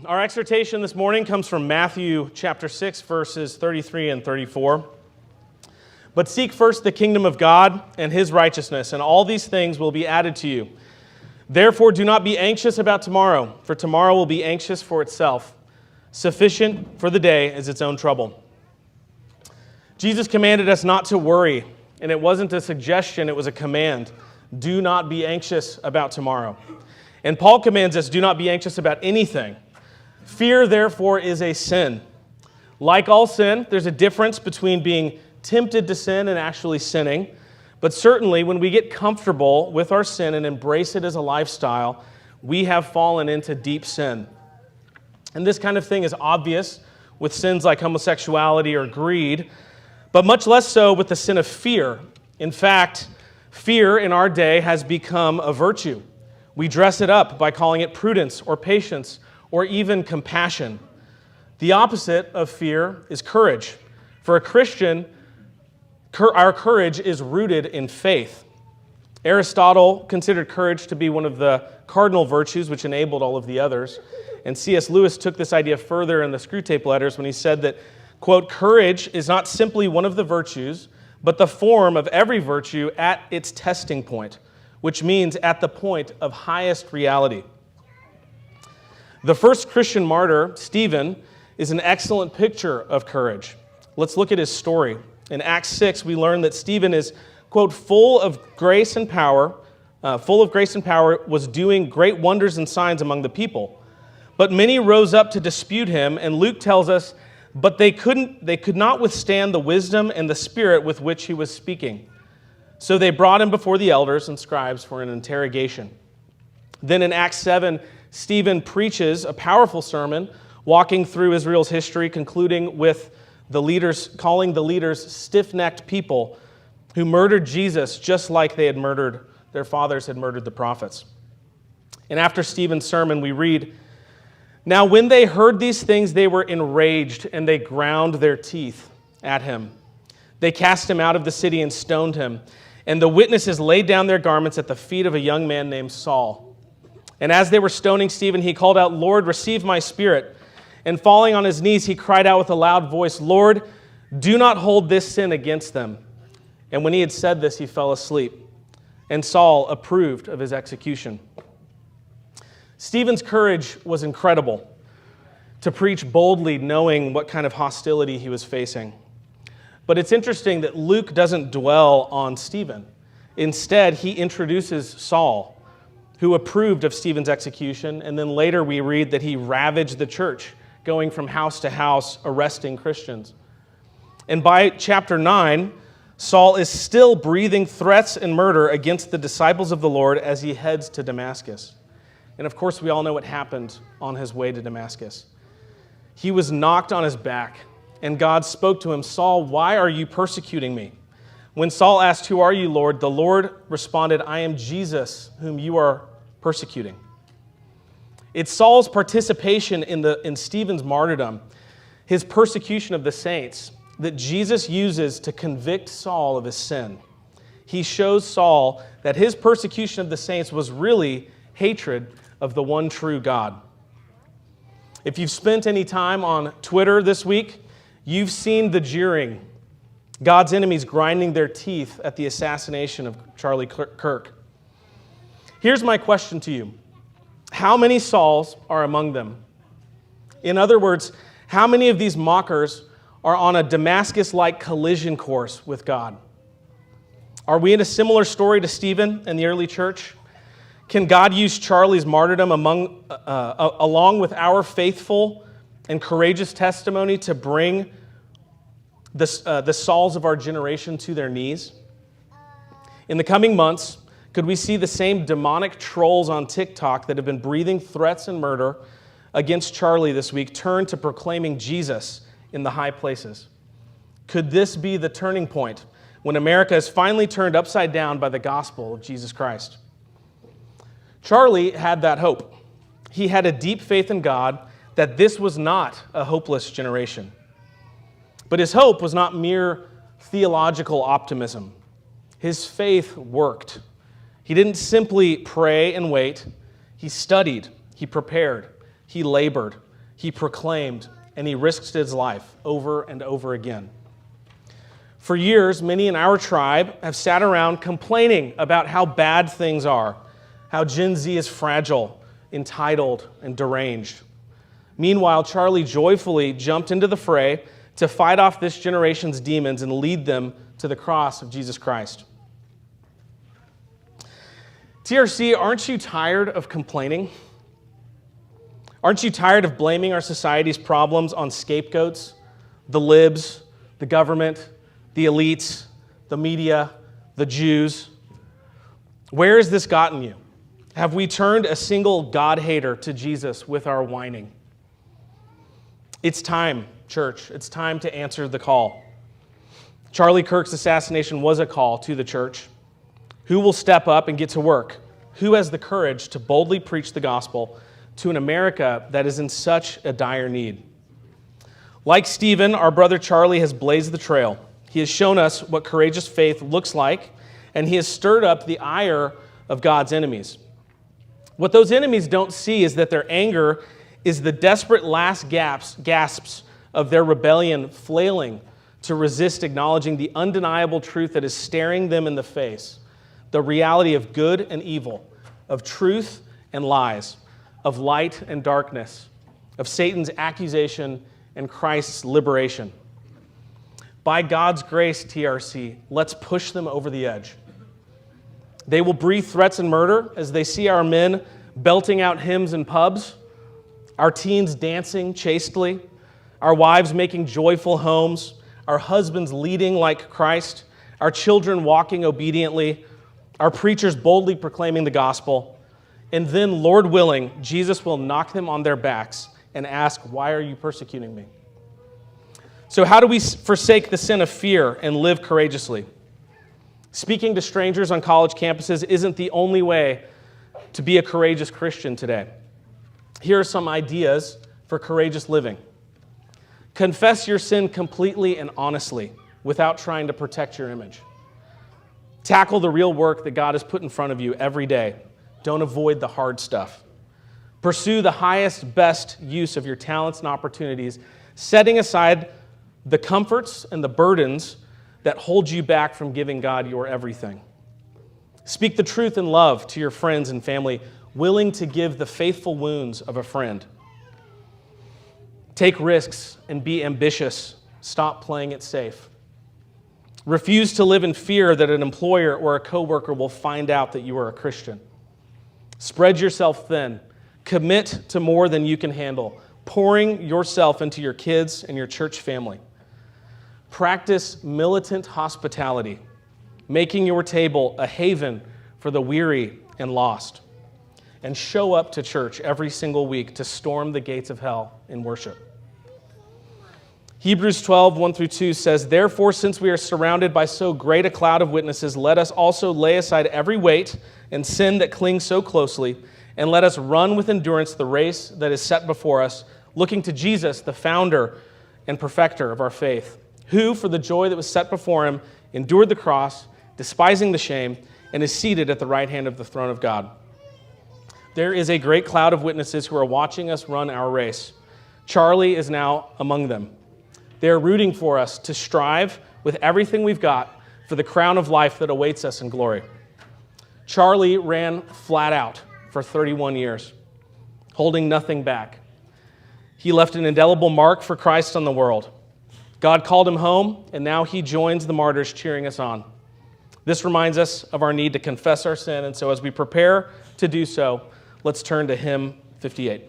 Our exhortation this morning comes from Matthew chapter 6, verses 33 and 34. But seek first the kingdom of God and his righteousness, and all these things will be added to you. Therefore do not be anxious about tomorrow, for tomorrow will be anxious for itself. Sufficient for the day is its own trouble. Jesus commanded us not to worry, and it wasn't a suggestion, it was a command. Do not be anxious about tomorrow. And Paul commands us, do not be anxious about anything. Fear, therefore, is a sin. Like all sin, there's a difference between being tempted to sin and actually sinning. But certainly, when we get comfortable with our sin and embrace it as a lifestyle, we have fallen into deep sin. And this kind of thing is obvious with sins like homosexuality or greed, but much less so with the sin of fear. In fact, fear in our day has become a virtue. We dress it up by calling it prudence or patience or even compassion. The opposite of fear is courage. For a Christian, our courage is rooted in faith. Aristotle considered courage to be one of the cardinal virtues which enabled all of the others. And C.S. Lewis took this idea further in the Screwtape Letters when he said that, quote, courage is not simply one of the virtues, but the form of every virtue at its testing point, which means at the point of highest reality. The first Christian martyr, Stephen, is an excellent picture of courage. Let's look at his story. In Acts 6, we learn that Stephen is, quote, full of grace and power, was doing great wonders and signs among the people. But many rose up to dispute him, and Luke tells us, but they could not withstand the wisdom and the spirit with which he was speaking. So they brought him before the elders and scribes for an interrogation. Then in Acts 7, Stephen preaches a powerful sermon, walking through Israel's history, concluding with calling the leaders stiff-necked people who murdered Jesus just like their fathers had murdered the prophets. And after Stephen's sermon, we read, now when they heard these things, they were enraged, and they ground their teeth at him. They cast him out of the city and stoned him. And the witnesses laid down their garments at the feet of a young man named Saul. And as they were stoning Stephen, he called out, Lord, receive my spirit. And falling on his knees, he cried out with a loud voice, Lord, do not hold this sin against them. And when he had said this, he fell asleep. And Saul approved of his execution. Stephen's courage was incredible, to preach boldly knowing what kind of hostility he was facing. But it's interesting that Luke doesn't dwell on Stephen. Instead, he introduces Saul, who approved of Stephen's execution, and then later we read that he ravaged the church, going from house to house, arresting Christians. And by chapter 9, Saul is still breathing threats and murder against the disciples of the Lord as he heads to Damascus. And of course, we all know what happened on his way to Damascus. He was knocked on his back, and God spoke to him, Saul, why are you persecuting me? When Saul asked, who are you, Lord? The Lord responded, I am Jesus, whom you are persecuting. It's Saul's participation in Stephen's martyrdom, his persecution of the saints, that Jesus uses to convict Saul of his sin. He shows Saul that his persecution of the saints was really hatred of the one true God. If you've spent any time on Twitter this week, you've seen the jeering, God's enemies grinding their teeth at the assassination of Charlie Kirk. Here's my question to you. How many Sauls are among them? In other words, how many of these mockers are on a Damascus-like collision course with God? Are we in a similar story to Stephen and the early church? Can God use Charlie's martyrdom along with our faithful and courageous testimony to bring the Sauls of our generation to their knees? In the coming months, could we see the same demonic trolls on TikTok that have been breathing threats and murder against Charlie this week turn to proclaiming Jesus in the high places? Could this be the turning point when America is finally turned upside down by the gospel of Jesus Christ? Charlie had that hope. He had a deep faith in God that this was not a hopeless generation. But his hope was not mere theological optimism. His faith worked. He didn't simply pray and wait. He studied, he prepared, he labored, he proclaimed, and he risked his life over and over again. For years, many in our tribe have sat around complaining about how bad things are, how Gen Z is fragile, entitled, and deranged. Meanwhile, Charlie joyfully jumped into the fray to fight off this generation's demons and lead them to the cross of Jesus Christ. TRC, aren't you tired of complaining? Aren't you tired of blaming our society's problems on scapegoats, the libs, the government, the elites, the media, the Jews? Where has this gotten you? Have we turned a single God-hater to Jesus with our whining? It's time, church. It's time to answer the call. Charlie Kirk's assassination was a call to the church. Who will step up and get to work? Who has the courage to boldly preach the gospel to an America that is in such a dire need? Like Stephen, our brother Charlie has blazed the trail. He has shown us what courageous faith looks like, and he has stirred up the ire of God's enemies. What those enemies don't see is that their anger is the desperate last gasps of their rebellion flailing to resist acknowledging the undeniable truth that is staring them in the face, the reality of good and evil, of truth and lies, of light and darkness, of Satan's accusation and Christ's liberation. By God's grace, TRC, let's push them over the edge. They will breathe threats and murder as they see our men belting out hymns in pubs, our teens dancing chastely, our wives making joyful homes, our husbands leading like Christ, our children walking obediently, our preachers boldly proclaiming the gospel, and then, Lord willing, Jesus will knock them on their backs and ask, "Why are you persecuting me?" So how do we forsake the sin of fear and live courageously? Speaking to strangers on college campuses isn't the only way to be a courageous Christian today. Here are some ideas for courageous living. Confess your sin completely and honestly without trying to protect your image. Tackle the real work that God has put in front of you every day. Don't avoid the hard stuff. Pursue the highest, best use of your talents and opportunities, setting aside the comforts and the burdens that hold you back from giving God your everything. Speak the truth in love to your friends and family, willing to give the faithful wounds of a friend. Take risks and be ambitious. Stop playing it safe. Refuse to live in fear that an employer or a coworker will find out that you are a Christian. Spread yourself thin. Commit to more than you can handle, pouring yourself into your kids and your church family. Practice militant hospitality, making your table a haven for the weary and lost. And show up to church every single week to storm the gates of hell in worship. Hebrews 12, 1-2 says, "Therefore, since we are surrounded by so great a cloud of witnesses, let us also lay aside every weight and sin that clings so closely, and let us run with endurance the race that is set before us, looking to Jesus, the founder and perfecter of our faith, who, for the joy that was set before him, endured the cross, despising the shame, and is seated at the right hand of the throne of God." There is a great cloud of witnesses who are watching us run our race. Charlie is now among them. They are rooting for us to strive with everything we've got for the crown of life that awaits us in glory. Charlie ran flat out for 31 years, holding nothing back. He left an indelible mark for Christ on the world. God called him home, and now he joins the martyrs cheering us on. This reminds us of our need to confess our sin, and so as we prepare to do so, let's turn to hymn 58.